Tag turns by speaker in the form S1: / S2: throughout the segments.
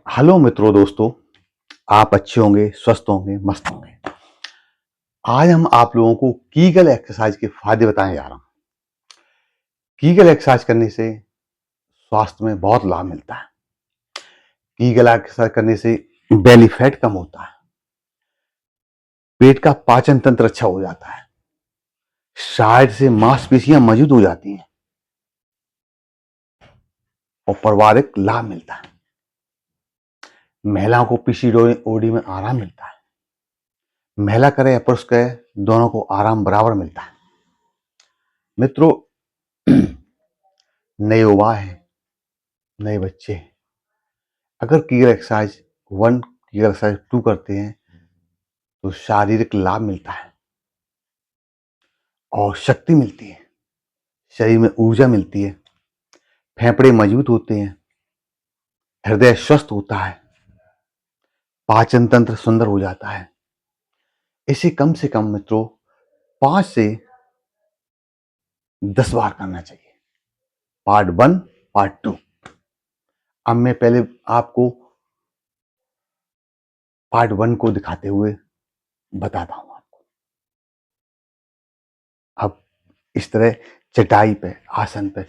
S1: Hello मित्रों दोस्तों, आप अच्छे होंगे, स्वस्थ होंगे, मस्त होंगे। आज हम आप लोगों को कीगल एक्सरसाइज के फायदे बताने जा रहा हूं। कीगल एक्सरसाइज करने से स्वास्थ्य में बहुत लाभ मिलता है। कीगल एक्सरसाइज करने से बेली फैट कम होता है, पेट का पाचन तंत्र अच्छा हो जाता है, शायद से मांसपेशियां मजबूत हो जाती हैं और पारिवारिक लाभ मिलता है। महिलाओं को पीसीओडी में आराम मिलता है। महिला करे या पुरुष करे, दोनों को आराम बराबर मिलता है। मित्रों, नए युवा है, नए बच्चे अगर कीगल एक्सरसाइज 1, कीगल एक्सरसाइज 2 करते हैं तो शारीरिक लाभ मिलता है और शक्ति मिलती है, शरीर में ऊर्जा मिलती है, फेफड़े मजबूत होते हैं, हृदय स्वस्थ होता है, पाचन तंत्र सुंदर हो जाता है। इसे कम से कम मित्रों 5 से 10 बार करना चाहिए। Part 1, part 2। अब मैं पहले आपको पार्ट 1 को दिखाते हुए बताता हूं आपको। अब इस तरह चटाई पे, आसन पे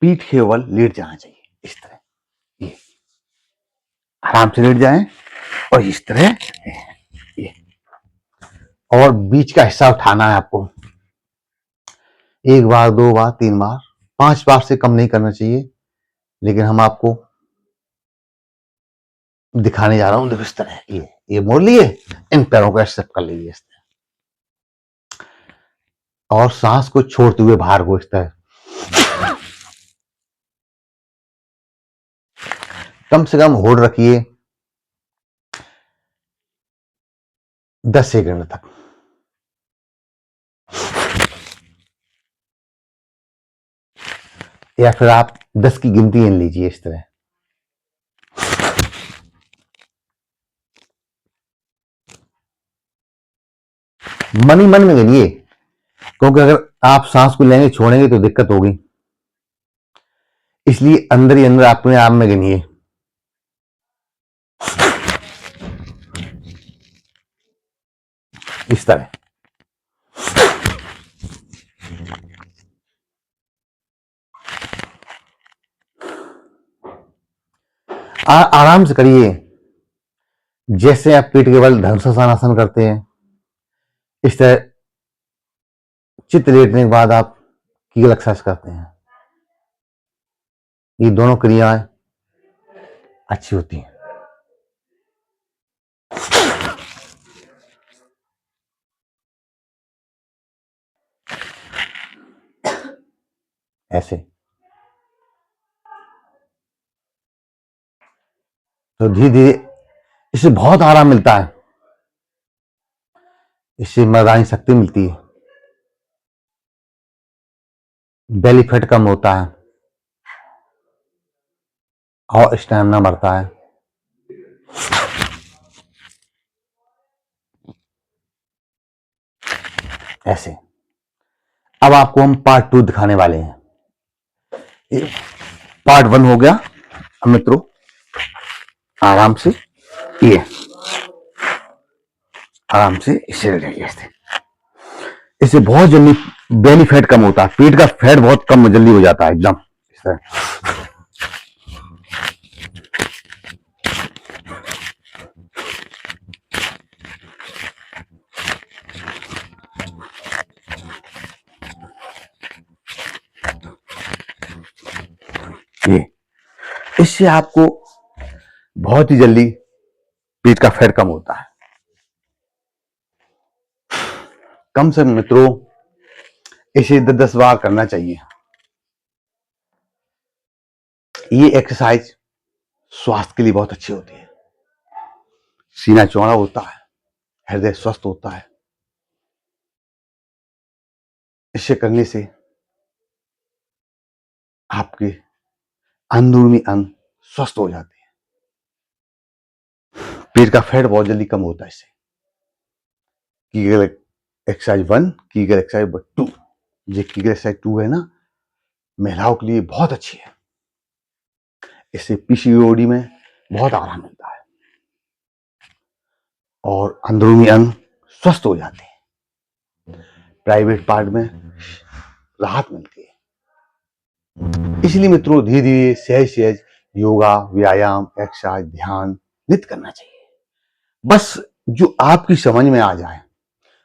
S1: पीठ के बल लेट जाना चाहिए। इस तरह ये आराम से लेट जाएं और इस तरह ये, और बीच का हिस्सा उठाना है आपको। 1 बार, 2 बार, 3 बार, 5 बार से कम नहीं करना चाहिए। लेकिन हम आपको दिखाने जा रहा हूं। देखो इस तरह ये मोड़ लिए, इन पैरों को एक्सेप्ट कर लीजिए इस तरह, और सांस को छोड़ते हुए बाहर को इस तरह कम से कम होल्ड रखिए 10 सेकंड तक। या फिर आप 10 की गिनती इन लीजिए इस तरह। मन ही मन में गिनिए, क्योंकि अगर आप सांस को लेंगे छोड़ेंगे तो दिक्कत होगी। इसलिए अंदर ही अंदर अपने आप में गिनिए। इस तरह आराम से करिए, जैसे आप पीठ के बल धनुषासन करते हैं। इस तरह चित्त लेटने के बाद आप कीगल एक्सरसाइज करते हैं। ये दोनों क्रियाएं अच्छी होती हैं। ऐसे तो धीरे धीरे इससे बहुत आराम मिलता है। इससे मर्दानी शक्ति मिलती है, बेली फैट कम होता है और स्टैमिना बढ़ता है। ऐसे अब आपको हम पार्ट 2 दिखाने वाले हैं। ये पार्ट 1 हो गया। अब मित्रों आराम से ये आराम से इसे रहिए। इससे बहुत जल्दी बेली फैट कम होता है, पेट का फैट बहुत कम जल्दी हो जाता है एकदम। इस तरह ये, इससे आपको बहुत ही जल्दी पेट का फैट कम होता है। कम से मित्रों इसे 10 बार करना चाहिए। ये एक्सरसाइज स्वास्थ्य के लिए बहुत अच्छी होती है। सीना चौड़ा होता है, हृदय स्वस्थ होता है। इसे करने से आपके अंदरूनी अंग स्वस्थ हो जाते हैं। पेट का फैट बहुत जल्दी कम होता है इससे। Kegel exercise 1, Kegel exercise 2। ये कीगल एक्सरसाइज 2 है ना, महिलाओं के लिए बहुत अच्छी है। इससे पीसीओडी में बहुत आराम मिलता है और अंदरूनी अंग स्वस्थ हो जाते हैं, प्राइवेट पार्ट में राहत मिलती है। इसलिए मित्रों धीरे धीरे सहज सहज योगा, व्यायाम, एक्सरसाइज, ध्यान नित्य करना चाहिए। बस जो आपकी समझ में आ जाए,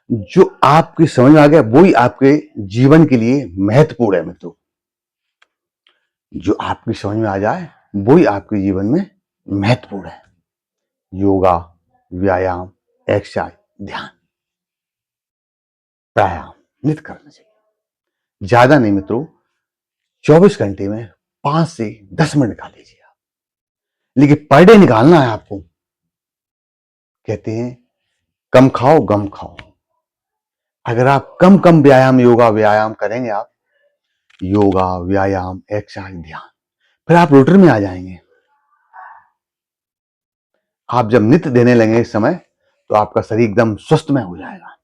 S1: जो आपकी समझ में आ गया वही आपके जीवन के लिए महत्वपूर्ण है मित्रों। जो आपकी समझ में आ जाए वही आपके जीवन में महत्वपूर्ण है। योगा, व्यायाम, एक्सरसाइज, ध्यान, प्राणायाम नित्य करना चाहिए। ज्यादा नहीं मित्रों, 24 घंटे में 5 से 10 मिनट निकाल लीजिए आप, लेकिन पर डे निकालना है आपको। कहते हैं कम खाओ गम खाओ। अगर आप कम कम व्यायाम, योगा व्यायाम करेंगे, आप योगा, व्यायाम, एक्सरसाइज, ध्यान, फिर आप रूटीन में आ जाएंगे। आप जब नित्य देने लगेंगे इस समय, तो आपका शरीर एकदम स्वस्थमय हो जाएगा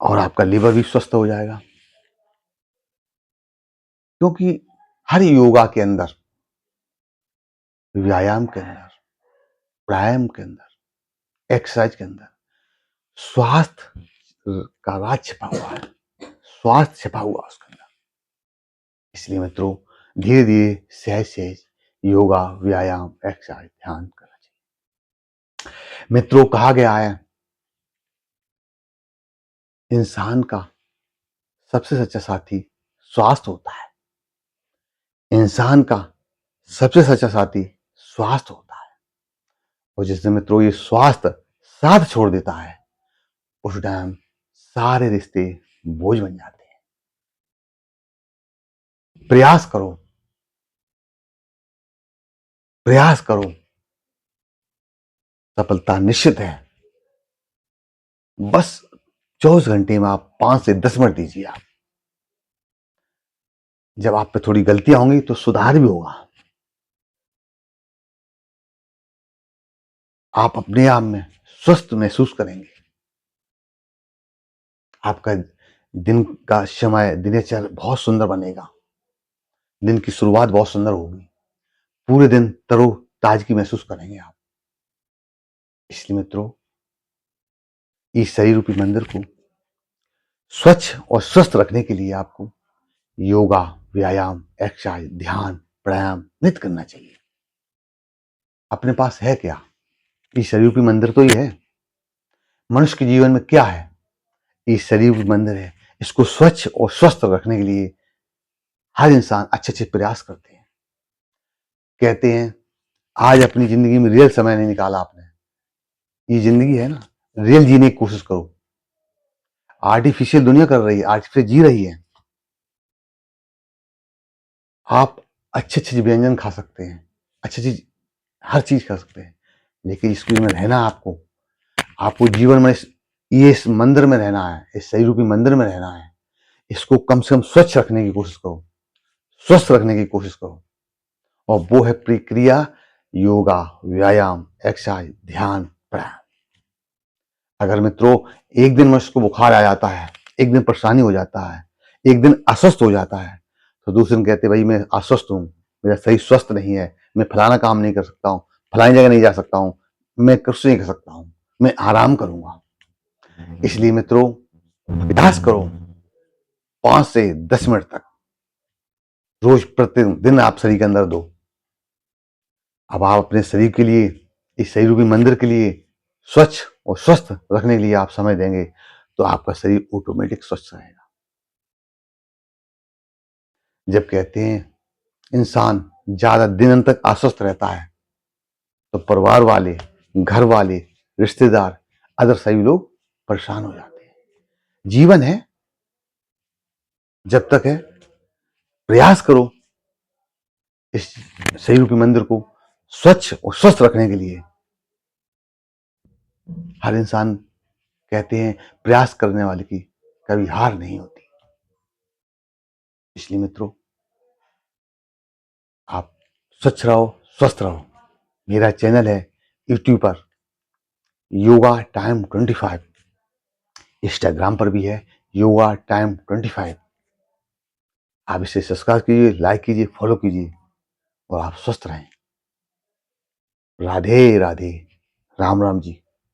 S1: और आपका लिवर भी स्वस्थ हो जाएगा। क्योंकि हर योगा के अंदर, व्यायाम के अंदर, प्राणायाम के अंदर, एक्सरसाइज के अंदर स्वास्थ्य का राज छिपा हुआ है, स्वास्थ्य छिपा हुआ उसके अंदर। इसलिए मित्रों धीरे धीरे सहज सहज योगा, व्यायाम, एक्सरसाइज, ध्यान करना चाहिए। मित्रों कहा गया है इंसान का सबसे सच्चा साथी स्वास्थ्य होता है। इंसान का सबसे सच्चा साथी स्वास्थ्य होता है। और जिस दिन मित्रों ये स्वास्थ्य साथ छोड़ देता है, उस टाइम सारे रिश्ते बोझ बन जाते हैं। प्रयास करो, प्रयास करो, सफलता निश्चित है। बस 24 घंटे में आप 5 से 10 मिनट दीजिए। आप जब आप पे थोड़ी गलतियां होंगी तो सुधार भी होगा। आप अपने आप में स्वस्थ महसूस करेंगे। आपका दिन का समय, दिनचर्या बहुत सुंदर बनेगा। दिन की शुरुआत बहुत सुंदर होगी। पूरे दिन तरोताजगी महसूस करेंगे आप। इसलिए मित्रों इस शरीर रूपी मंदिर को स्वच्छ और स्वस्थ रखने के लिए आपको योगा, व्यायाम, एक्सरसाइज, ध्यान, प्राणायाम नित्य करना चाहिए। अपने पास है क्या? इस शरीर रूपी मंदिर तो ये है। मनुष्य के जीवन में क्या है? इस शरीर रूपी मंदिर है। इसको स्वच्छ और स्वस्थ रखने के लिए हर इंसान अच्छे अच्छे प्रयास करते हैं। कहते हैं आज अपनी जिंदगी में रियल समय नहीं निकाला आपने, ये जिंदगी है ना, रियल जीने की कोशिश करो। आर्टिफिशियल दुनिया कर रही है, आर्टिफिशियल जी रही है। आप अच्छे अच्छे व्यंजन खा सकते हैं, अच्छी चीज, हर चीज खा सकते हैं, लेकिन इसमें रहना आपको, आपको जीवन में इस मंदिर में रहना है, इस शरीर रूपी मंदिर में रहना है। इसको कम से कम स्वच्छ रखने की कोशिश करो, स्वस्थ रखने की कोशिश करो। और वो है प्रक्रिया योगा, व्यायाम, एक्सरसाइज, ध्यान, प्राणायाम। अगर मित्रों एक दिन मनुष्य को बुखार आ जाता है, एक दिन परेशानी हो जाता है, एक दिन अस्वस्थ हो जाता है, तो दूसरे दिन कहते भाई मैं अस्वस्थ हूं, मेरा शरीर स्वस्थ नहीं है, मैं फलाना काम नहीं कर सकता हूं, फलानी जगह नहीं जा सकता हूं, मैं कुछ नहीं कर सकता हूं, मैं आराम करूंगा। इसलिए मित्रों प्रयास करो 5 से 10 मिनट तक रोज प्रतिदिन आप शरीर के अंदर दो। अब आप अपने शरीर के लिए, इस शरीर रूपी मंदिर के लिए स्वच्छ और स्वस्थ रखने के लिए आप समय देंगे, तो आपका शरीर ऑटोमेटिक स्वस्थ रहेगा। जब कहते हैं इंसान ज्यादा दिन तक अस्वस्थ रहता है, तो परिवार वाले, घर वाले, रिश्तेदार, अदर सभी लोग परेशान हो जाते हैं। जीवन है, जब तक है प्रयास करो इस शरीर रूपी मंदिर को स्वच्छ और स्वस्थ रखने के लिए। हर इंसान, कहते हैं प्रयास करने वाले की कभी हार नहीं होती। इसलिए मित्रों आप स्वच्छ रहो, स्वस्थ रहो। मेरा चैनल है यूट्यूब पर योगा टाइम 25, इंस्टाग्राम पर भी है योगा टाइम 25। आप इसे सब्सक्राइब कीजिए, लाइक कीजिए, फॉलो कीजिए और आप स्वस्थ रहें। राधे राधे। राम राम जी।